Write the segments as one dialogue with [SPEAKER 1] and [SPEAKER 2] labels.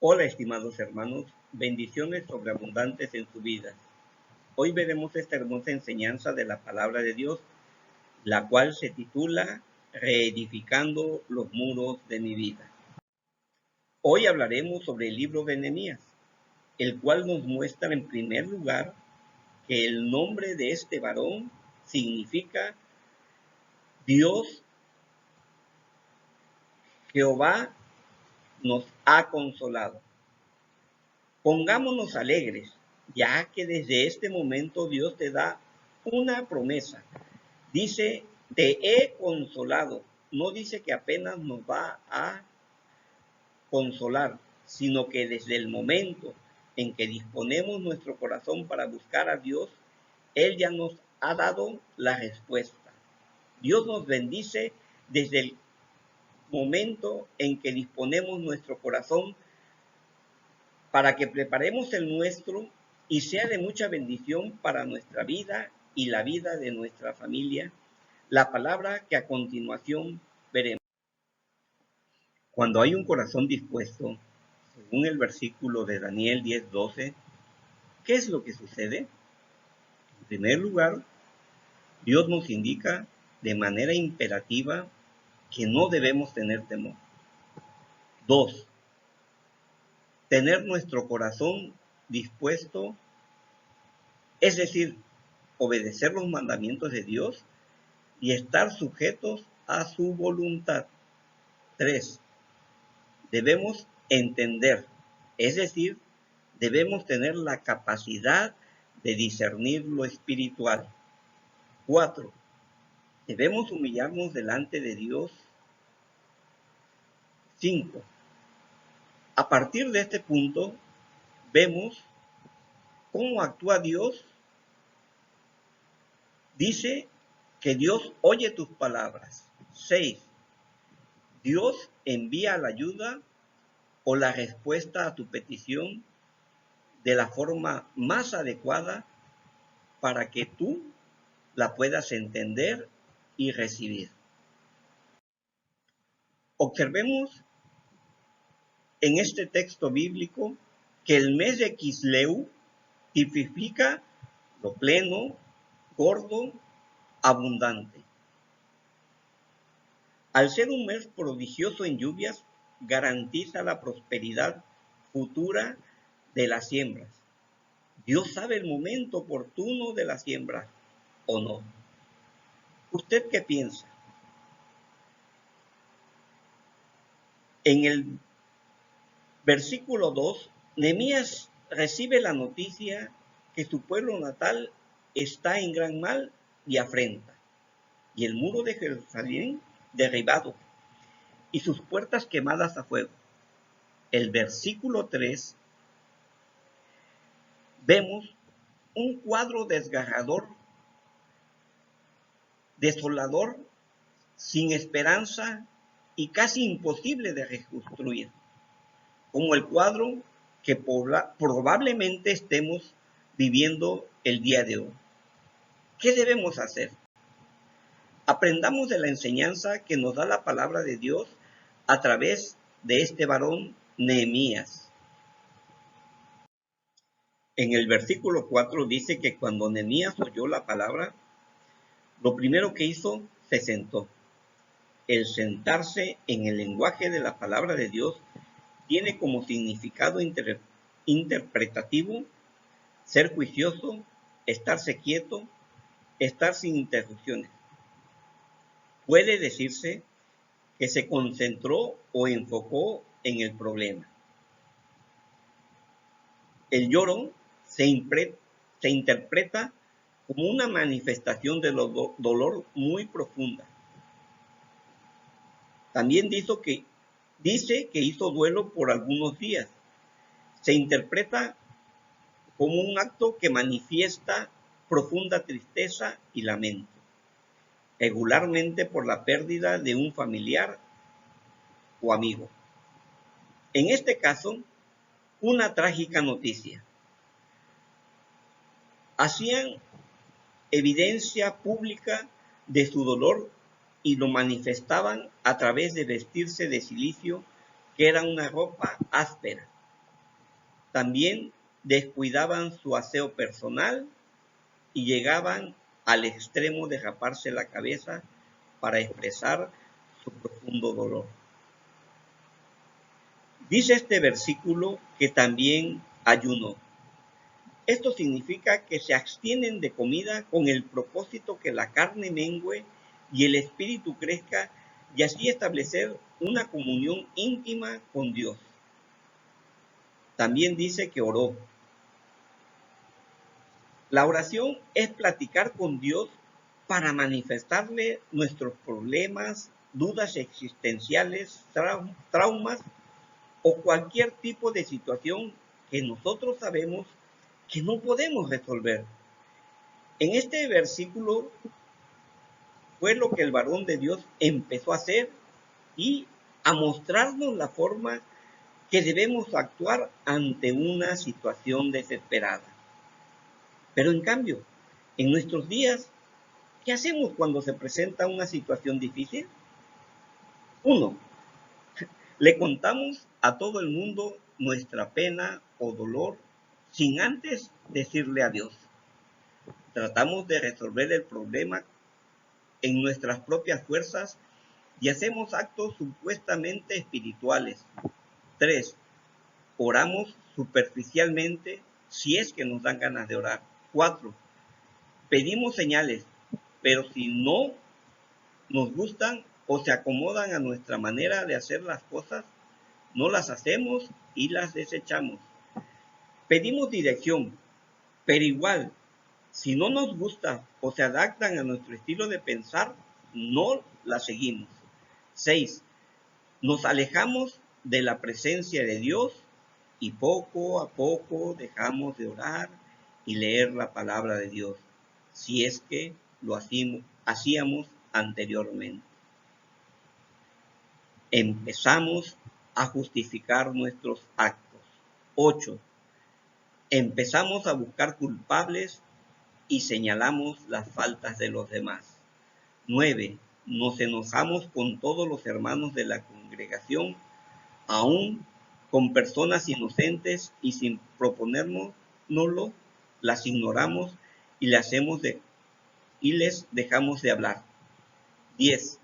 [SPEAKER 1] Hola, estimados hermanos, bendiciones sobreabundantes en su vida. Hoy veremos esta hermosa enseñanza de la palabra de Dios, la cual se titula Reedificando los muros de mi vida. Hoy hablaremos sobre el libro de Nehemías, el cual nos muestra en primer lugar que el nombre de este varón significa Dios, Jehová nos ha consolado. Pongámonos alegres, ya que desde este momento Dios te da una promesa. Dice, te he consolado. No dice que apenas nos va a consolar, sino que desde el momento en que disponemos nuestro corazón para buscar a Dios, Él ya nos ha dado la respuesta. Dios nos bendice desde el momento en que disponemos nuestro corazón para que preparemos el nuestro y sea de mucha bendición para nuestra vida y la vida de nuestra familia, la palabra que a continuación veremos. Cuando hay un corazón dispuesto, según el versículo de Daniel 10:12, ¿qué es lo que sucede? En primer lugar, Dios nos indica de manera imperativa que no debemos tener temor. 2. Tener nuestro corazón dispuesto, es decir, obedecer los mandamientos de Dios y estar sujetos a su voluntad. 3. Debemos entender, es decir, debemos tener la capacidad de discernir lo espiritual. 4. Debemos humillarnos delante de Dios. 5. A partir de este punto, vemos cómo actúa Dios. Dice que Dios oye tus palabras. 6. Dios envía la ayuda o la respuesta a tu petición de la forma más adecuada para que tú la puedas entender y recibir. Observemos en este texto bíblico que el mes de Quisleu tipifica lo pleno, gordo, abundante. Al ser un mes prodigioso en lluvias, garantiza la prosperidad futura de las siembras. Dios sabe el momento oportuno de la siembra, ¿o no? ¿Usted qué piensa? En el versículo 2, Nehemías recibe la noticia que su pueblo natal está en gran mal y afrenta, y el muro de Jerusalén derribado, y sus puertas quemadas a fuego. El versículo 3, vemos un cuadro desgarrador, desolador, sin esperanza y casi imposible de reconstruir, como el cuadro que probablemente estemos viviendo el día de hoy. ¿Qué debemos hacer? Aprendamos de la enseñanza que nos da la palabra de Dios a través de este varón Nehemías. En el versículo 4 dice que cuando Nehemías oyó la palabra, lo primero que hizo, se sentó. El sentarse en el lenguaje de la palabra de Dios tiene como significado interpretativo ser juicioso, estarse quieto, estar sin interrupciones. Puede decirse que se concentró o enfocó en el problema. El lloro se interpreta como una manifestación de dolor muy profunda. También dice que hizo duelo por algunos días. Se interpreta como un acto que manifiesta profunda tristeza y lamento, regularmente por la pérdida de un familiar o amigo. En este caso, una trágica noticia. Hacían evidencia pública de su dolor y lo manifestaban a través de vestirse de cilicio, que era una ropa áspera. También descuidaban su aseo personal y llegaban al extremo de raparse la cabeza para expresar su profundo dolor. Dice este versículo que también ayunó. Esto significa que se abstienen de comida con el propósito que la carne mengüe y el espíritu crezca y así establecer una comunión íntima con Dios. También dice que oró. La oración es platicar con Dios para manifestarle nuestros problemas, dudas existenciales, traumas o cualquier tipo de situación que nosotros sabemos que no podemos resolver. En este versículo fue lo que el varón de Dios empezó a hacer y a mostrarnos la forma que debemos actuar ante una situación desesperada. Pero en cambio, en nuestros días, ¿qué hacemos cuando se presenta una situación difícil? Uno, le contamos a todo el mundo nuestra pena o dolor sin antes decirle a Dios. Tratamos de resolver el problema en nuestras propias fuerzas y hacemos actos supuestamente espirituales. 3. Oramos superficialmente si es que nos dan ganas de orar. 4. Pedimos señales, pero si no nos gustan o se acomodan a nuestra manera de hacer las cosas, no las hacemos y las desechamos. Pedimos dirección, pero igual, si no nos gusta o se adaptan a nuestro estilo de pensar, no la seguimos. 6. Nos alejamos de la presencia de Dios y poco a poco dejamos de orar y leer la palabra de Dios, si es que lo hacíamos anteriormente. Empezamos a justificar nuestros actos. 8. Empezamos a buscar culpables y señalamos las faltas de los demás. 9. Nos enojamos con todos los hermanos de la congregación, aún con personas inocentes y sin proponérnoslo, las ignoramos y les dejamos de hablar. 10.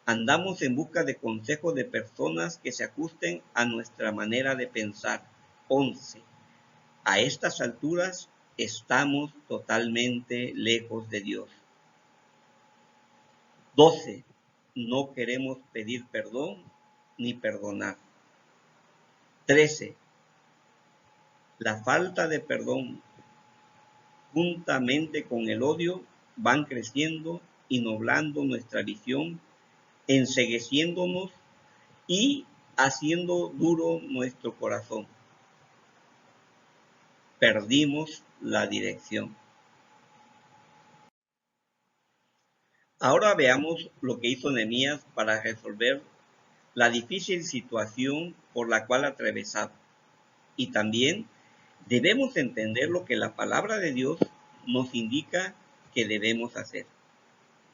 [SPEAKER 1] Andamos en busca de consejos de personas que se ajusten a nuestra manera de pensar. 11. A estas alturas estamos totalmente lejos de Dios. 12. No queremos pedir perdón ni perdonar. 13. La falta de perdón, juntamente con el odio, van creciendo y nublando nuestra visión, encegueciéndonos y haciendo duro nuestro corazón. Perdimos la dirección. Ahora veamos lo que hizo Nehemías para resolver la difícil situación por la cual atravesaba. Y también debemos entender lo que la palabra de Dios nos indica que debemos hacer.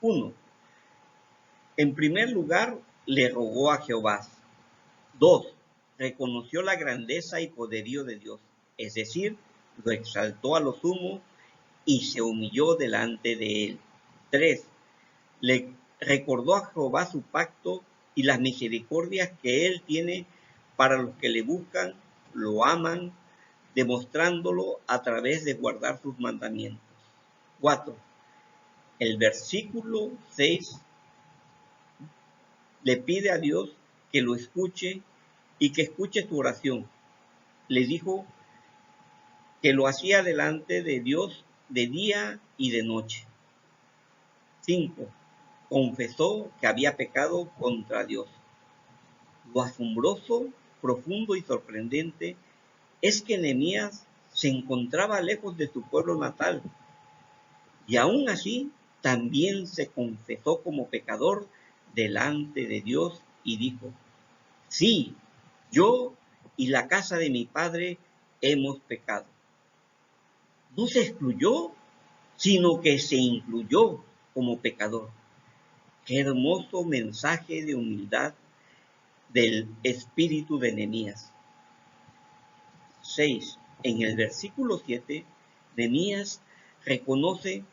[SPEAKER 1] 1. En primer lugar, le rogó a Jehová. 2. Reconoció la grandeza y poderío de Dios, es decir, lo exaltó a lo sumo y se humilló delante de él. 3. Le recordó a Jehová su pacto y las misericordias que él tiene para los que le buscan, lo aman, demostrándolo a través de guardar sus mandamientos. 4. El versículo 6 le pide a Dios que lo escuche y que escuche su oración. Le dijo que lo hacía delante de Dios de día y de noche. 5. Confesó que había pecado contra Dios. Lo asombroso, profundo y sorprendente es que Nehemías se encontraba lejos de su pueblo natal y aún así también se confesó como pecador delante de Dios y dijo: sí, yo y la casa de mi padre hemos pecado. No se excluyó, sino que se incluyó como pecador. Qué hermoso mensaje de humildad del espíritu de Nehemías. 6. En el versículo 7, Nehemías reconoce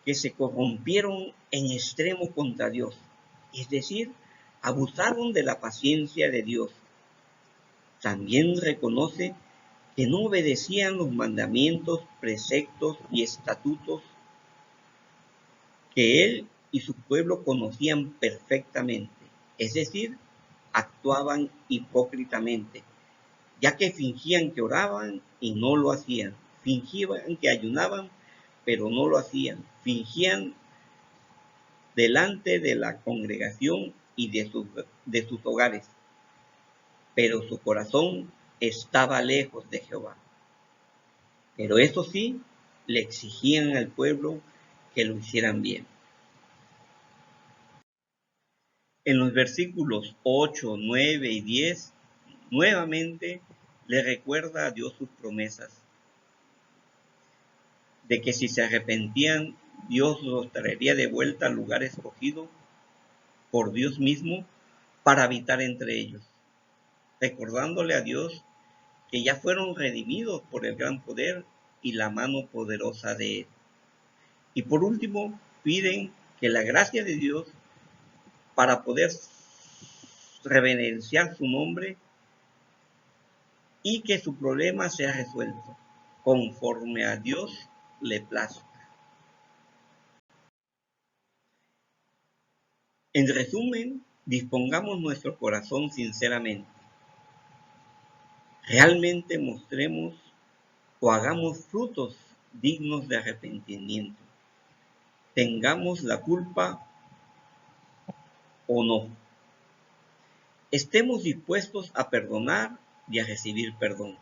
[SPEAKER 1] que se corrompieron en extremo contra Dios, es decir, abusaron de la paciencia de Dios. También reconoce que no obedecían los mandamientos, preceptos y estatutos que él y su pueblo conocían perfectamente, es decir, actuaban hipócritamente, ya que fingían que oraban y no lo hacían, fingían que ayunaban, pero no lo hacían, fingían delante de la congregación y de sus hogares, pero su corazón estaba lejos de Jehová. Pero eso sí, le exigían al pueblo que lo hicieran bien. En los versículos 8, 9 y 10, nuevamente le recuerda a Dios sus promesas, de que si se arrepentían, Dios los traería de vuelta al lugar escogido por Dios mismo para habitar entre ellos, recordándole a Dios que ya fueron redimidos por el gran poder y la mano poderosa de Él. Y por último, piden que la gracia de Dios para poder reverenciar su nombre y que su problema sea resuelto conforme a Dios le plazca. En resumen, dispongamos nuestro corazón sinceramente. Realmente mostremos o hagamos frutos dignos de arrepentimiento. Tengamos la culpa o no. Estemos dispuestos a perdonar y a recibir perdón.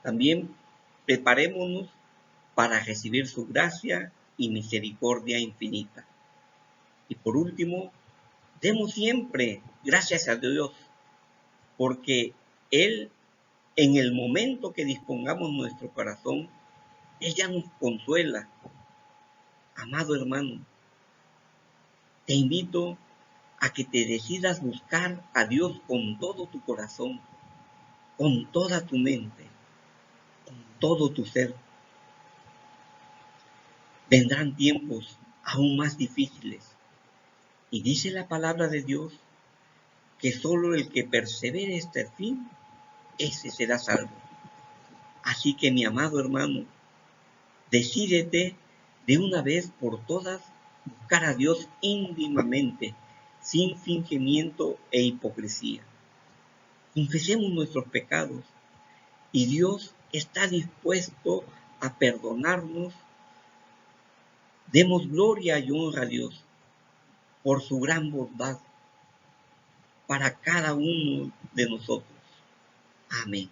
[SPEAKER 1] También preparémonos para recibir su gracia y misericordia infinita. Y por último, demos siempre gracias a Dios, porque Él, en el momento que dispongamos nuestro corazón, Él ya nos consuela. Amado hermano, te invito a que te decidas buscar a Dios con todo tu corazón, con toda tu mente, con todo tu ser. Vendrán tiempos aún más difíciles. Y dice la palabra de Dios que solo el que persevere hasta el fin, ese será salvo. Así que mi amado hermano, decídete de una vez por todas buscar a Dios íntimamente, sin fingimiento e hipocresía. Confesemos nuestros pecados y Dios está dispuesto a perdonarnos. Demos gloria y honra a Dios por su gran bondad para cada uno de nosotros. Amén.